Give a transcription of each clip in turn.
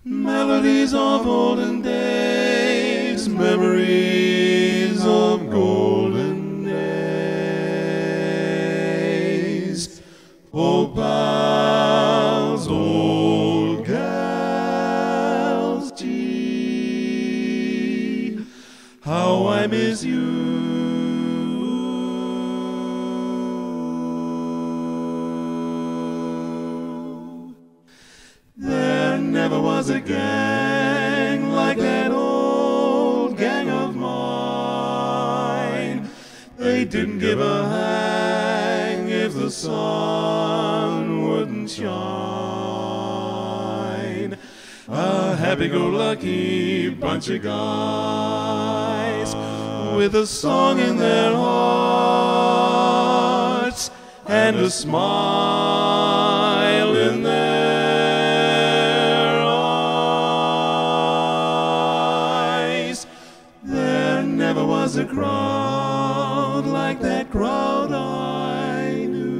Melodies of olden days, memories of golden days. Old pals, old gals, gee, how I miss you. There never was a gang like that old gang of mine. They didn't give a hang if the sun wouldn't shine. A happy-go-lucky bunch of guys with a song in their hearts and a smile in their eyes. There never was a crowd like that crowd I knew.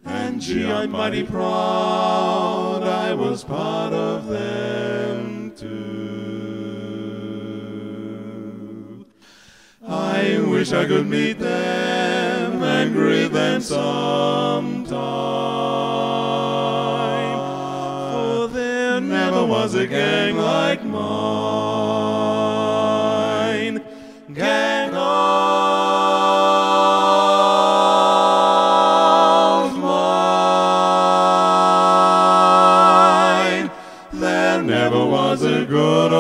And gee, I'm mighty proud I was part of them too. I wish I could meet them and greet them sometime, for there never was a gang like mine. Gang of mine. There never was a good